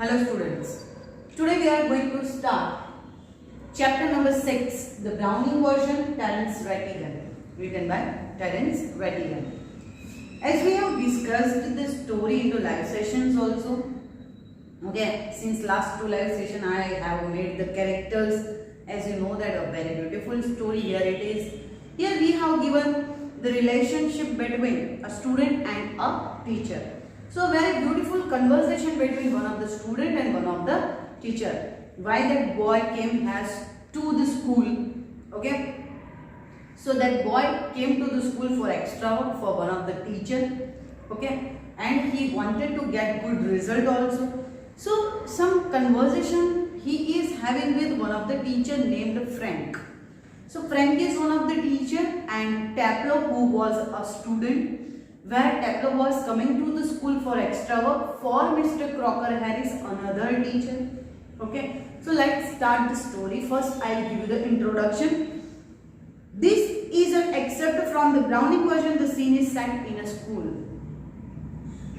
Hello students, today we are going to start chapter number 6, the Browning version, Terence Rattigan, written by Terence Rattigan. As we have discussed the story into live sessions also, okay, since last 2 live sessions I have made the characters, as you know that a very beautiful story, here it is. Here we have given the relationship between a student and a teacher. So a very beautiful conversation between one of the student and one of the teacher. Why that boy came as to the school, okay. So that boy came to the school for extra work for one of the teacher, okay, and he wanted to get good result also. So some conversation he is having with one of the teacher named Frank. So Frank is one of the teacher and Taplow, who was a student, where Taplow was coming to the school for extra work for Mr. Crocker Harris, another teacher. Okay, so let's start the story. First, I'll give you the introduction. This is an excerpt from the Browning version. The scene is set in a school.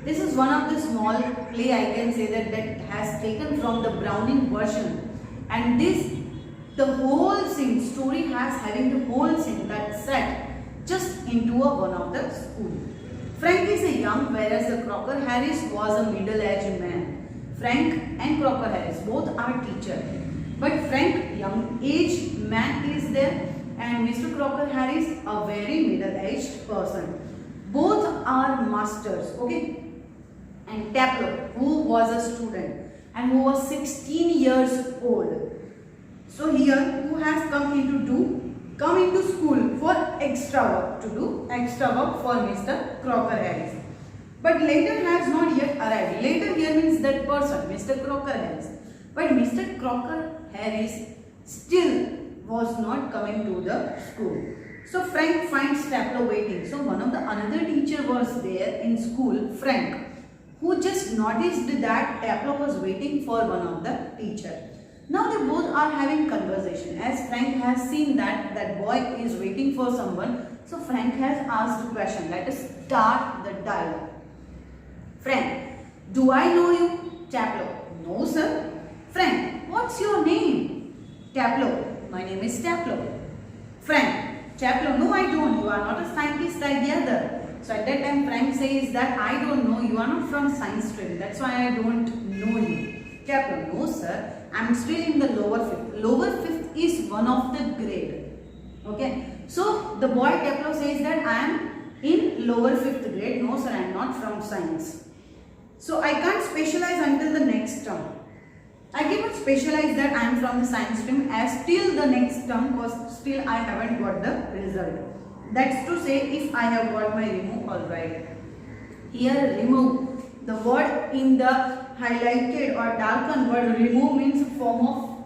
This is one of the small play, I can say that has taken from the Browning version, and the whole scene story has having the whole scene that's set just into one of the school. Frank is a young, whereas the Crocker Harris was a middle-aged man. Frank and Crocker Harris both are teachers, but Frank, young age man, is there, and Mr. Crocker Harris, a very middle-aged person. Both are masters, okay. And Taplow, who was a student and who was 16 years old. So here, who has come into school for extra work, to do extra work for Mr. Crocker Harris. But later has not yet arrived. Later here means that person, Mr. Crocker Harris. But Mr. Crocker Harris still was not coming to the school. So Frank finds Taplow waiting. So one of the another teacher was there in school, Frank, who just noticed that Taplow was waiting for one of the teacher. Now they both are having conversation. As Frank has seen that boy is waiting for someone, so Frank has asked a question. Let us start the dialogue. Frank, do I know you? Taplow, no sir. Frank, what's your name? Taplow, my name is Taplow. Frank, Taplow, no I don't. You are not a scientist like the other. So at that time Frank says that I don't know, you are not from science stream. That's why I don't know you. Taplow, no sir. I am still in the lower fifth. Lower fifth is one of the grade. Okay. So the boy Taplow says that I am in lower fifth grade. No sir, I am not from science. So I can't specialize until the next term. I cannot specialize that I am from the science stream as till the next term, because still I haven't got the result. That's to say, if I have got my remove, alright. Here remove, the word in the highlighted or darkened word remove means form of.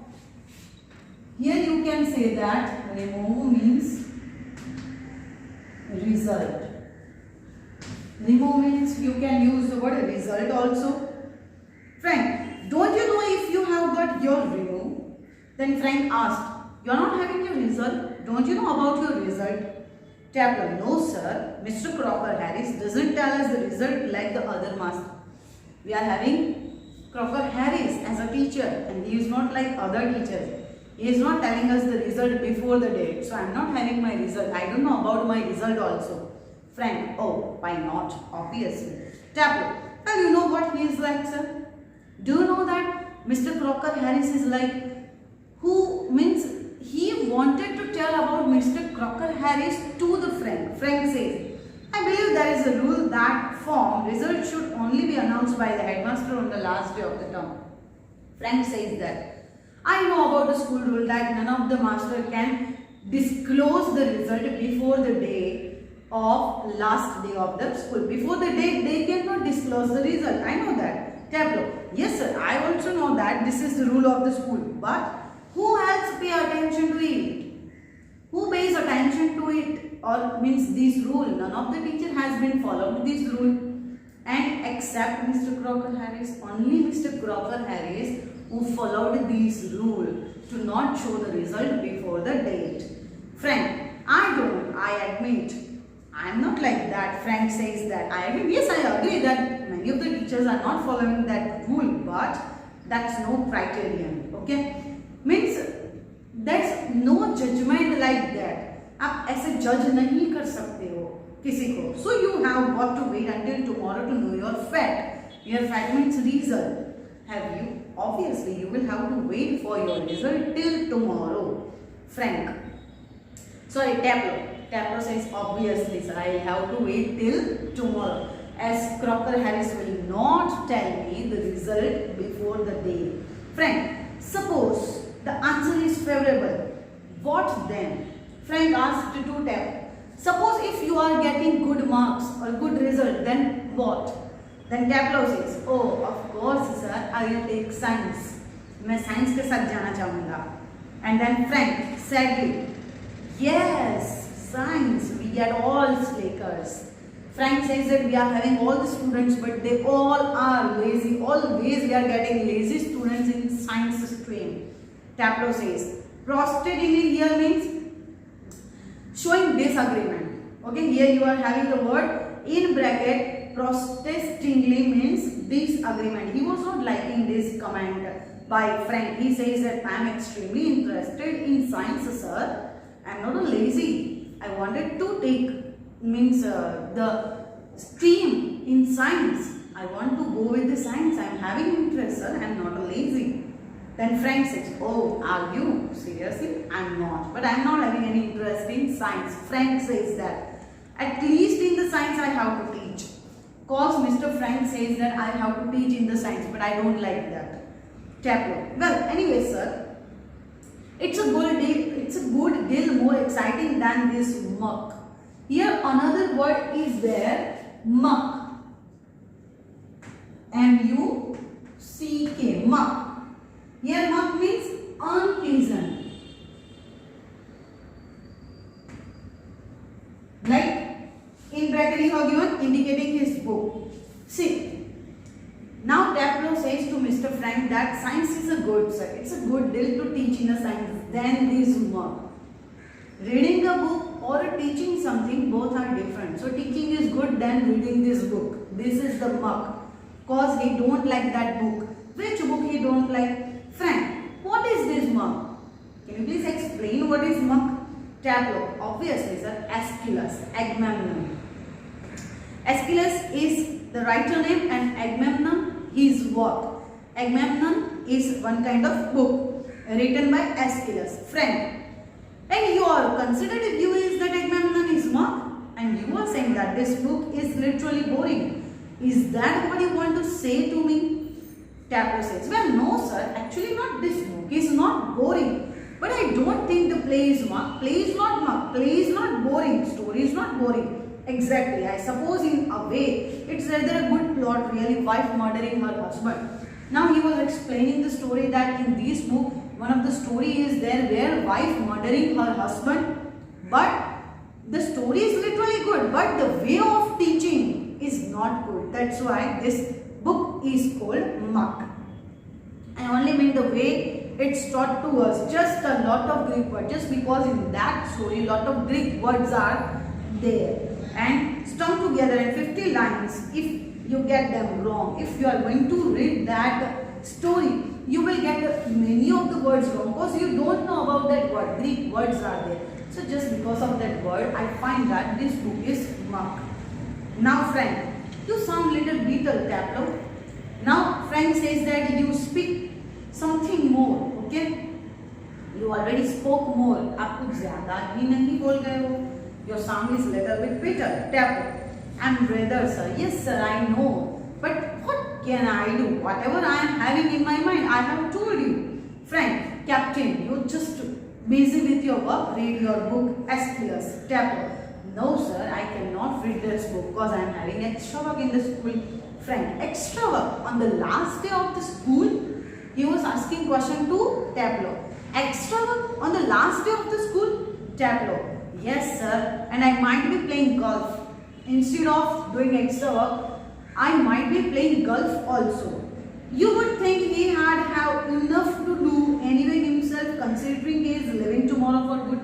Here you can say that remove means result. Remove means you can use the word result also. Frank, don't you know if you have got your remove? Then Frank asked, you are not having your result? Don't you know about your result? Taplow, no sir. Mr. Crocker Harris doesn't tell us the result like the other master. We are having Crocker Harris as a teacher, and he is not like other teachers. He is not telling us the result before the date. So I am not having my result. I don't know about my result also. Frank, oh, why not? Obviously. Taplow, well, you know what he is like, sir? Do you know that Mr. Crocker Harris is like, who means he wanted to tell about Mr. Crocker Harris to the Frank. Frank says, I believe there is a rule that form result should only be announced by the headmaster on the last day of the term. Frank says that I know about the school rule that none of the master can disclose the result before the day of last day of the school. Before the date they cannot disclose the result. I know that. Taplow, yes sir, I also know that this is the rule of the school. But who else pay attention to it? Who pays attention to it? Or means this rule, none of the teacher has been followed this rule, and except Mr. Crocker Harris, only Mr. Crocker Harris who followed this rule to not show the result before the date. Frank, I admit, I am not like that. Frank says that. Yes, I agree that many of the teachers are not following that rule, but That's no criterion. Okay, means there's no judgment like that. आप ऐसे judge नहीं कर सकते हो किसी को. So you have got to wait until tomorrow to know your fate. Your fate means result. Have you? Obviously, you will have to wait for your result till tomorrow. Frank. Sorry, Tableau. Tableau says obviously, sir. I have to wait till tomorrow, as Crocker Harris will not tell me the result before the day. Frank. Suppose the answer is favorable. What then? Frank asked to Tableau. Suppose if you are getting good marks or good result, then what? Then Tableau says, oh, of course, sir, I will take science. मैं science के साथ जाना चाहूँगा. And then Frank sadly, yes, science. We get all slackers. Frank says that we are having all the students, but they all are lazy. Always we are getting lazy students in science stream. Tableau says, prostratingly here means showing disagreement. Okay, here you are having the word in bracket. Protestingly means disagreement. He was not liking this comment by Frank. He says that I am extremely interested in science, sir. I am not a lazy. I wanted to take the stream in science. I want to go with the science. I am having interest, sir. I am not a lazy. Then Frank says, oh, are you? Seriously? I am not. But I am not having any interest in science. Frank says that. At least in the science I have to teach. Cause Mr. Frank says that I have to teach in the science, but I don't like that. Tableau. Well, anyway, sir, it's a good deal more exciting than this muck. Here another word is there, muck. M-U-C-K, muck. Here muck means unpleasant. Like in bracket you have given indicating his book. See, now Tableau says to Mr. Frank that science is a good, sir. It's a good deal to teach in a science than this muck. Reading a book or teaching something, both are different. So teaching is good than reading this book. This is the muck. Cause he don't like that book. Which book he don't like? Frank, what is this muck? Can you please explain what is muck? Tableau, obviously, sir. Aeschylus, Agamemnon. Aeschylus is the writer name and Agamemnon his work. Agamemnon is one kind of book written by Aeschylus. Frank, and your considered view is that Agamemnon is muck, and you are saying that this book is literally boring. Is that what you want to say to me? Tableau says, well, no, sir. Actually, not this book is not boring. But I don't think the play is muck. Play is not muck. Play is not boring. Story is not boring. Exactly. I suppose in a way, it's rather a good plot, really, wife murdering her husband. Now he was explaining the story that in this book, one of the story is there where wife murdering her husband. But the story is literally good. But the way of teaching is not good. That's why this book is called muck. I only mean the way it's taught to us, just a lot of Greek words, just because in that story lot of Greek words are there and strung together in 50 lines. If you get them wrong, if you are going to read that story, you will get many of the words wrong because you don't know about that word. Greek words are there. So just because of that word, I find that this book is muck. Now Frank, you sound little bitter, Tableau. Now Frank says that you speak something more, okay? You already spoke more. आप कुछ ज़्यादा ही नहीं बोल गए हो. Your sound is little bit bitter. Tableau. I'm rather, sir. Yes, sir, I know. But what can I do? Whatever I am having in my mind, I have told you. Frank, Captain, you're just busy with your work. Read your book, Aeschylus. Tableau. No, sir, I cannot read this book because I am having extra work in the school. Frank, extra work on the last day of the school? He was asking question to Tableau. Extra work on the last day of the school? Tableau. Yes, sir, and I might be playing golf. Instead of doing extra work, I might be playing golf also. You would think he had have enough to do anyway himself, considering he is leaving tomorrow for good.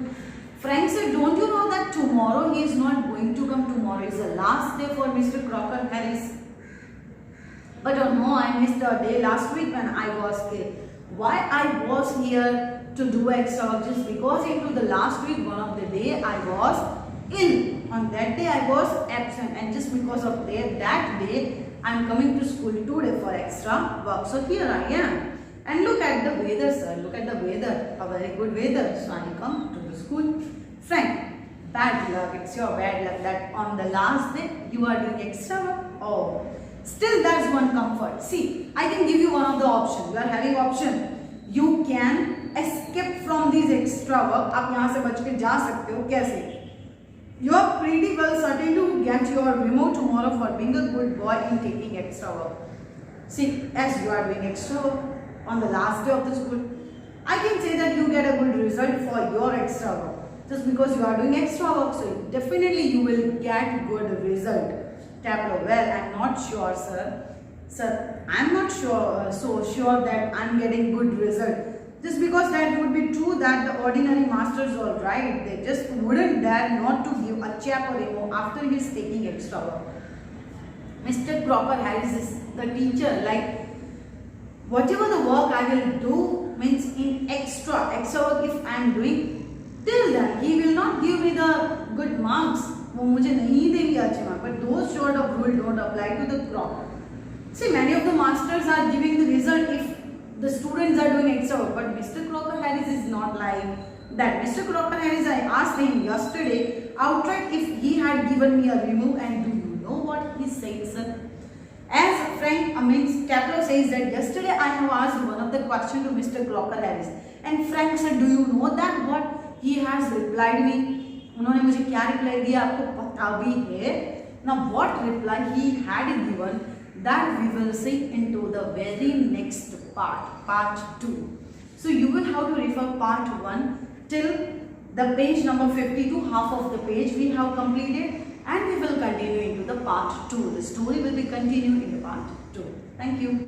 Frank said, don't you know that tomorrow he is not going to come tomorrow? It's the last day for Mr. Crocker Harris. But oh no, I missed the day last week when I was here. Why I was here to do extra work? Just because into the last week, one of the day I was ill. On that day I was absent, and just because of that day I am coming to school today for extra work. So here I am. And look at the weather, sir. Look at the weather. A very good weather. So I come to the school. Frank, bad luck. It's your bad luck that on the last day you are doing extra work. Oh, still that's one comfort. See, I can give you one of the options. You are having option. You can escape from these extra work. आप यहाँ से बच के जा सकते हो. कैसे? You are pretty well certain to get your memo tomorrow for being a good boy in taking extra work. See, as you are doing extra work on the last day of the school, I can say that you get a good result for your extra work. Just because you are doing extra work, so definitely you will get good result. Tableau, well, I am not sure, sir. Sir, I am not sure, so sure that I am getting good result. Just because that would be true that the ordinary masters are right, they just wouldn't dare not to give a chap or memo after he is taking extra work. Mr. Cropper Harris is the teacher, like whatever the work I will do means in extra work if I am doing, till then he will not give me the good marks. वो मुझे नहीं देंगे अच्छे marks, but those sort of rule don't apply to the Cropper. See, many of the masters are giving the result if the students are doing extra work, but Mr. Cropper Harris is not like that. Mr. Cropper Harris, I asked him yesterday outright if he had given me a remove, and do you know what he said, sir? As Frank Tableau says that yesterday I have asked one of the question to Mr. Cropper Harris, and Frank said, do you know that what he has replied me? उन्होंने मुझे क्या reply दिया आपको पता भी है? Now what reply he had given, that we will see into the very next part 2. So you will have to refer part 1 till the page number 52, half of the page we have completed, and we will continue into the part 2. The story will be continued in the part 2. Thank you.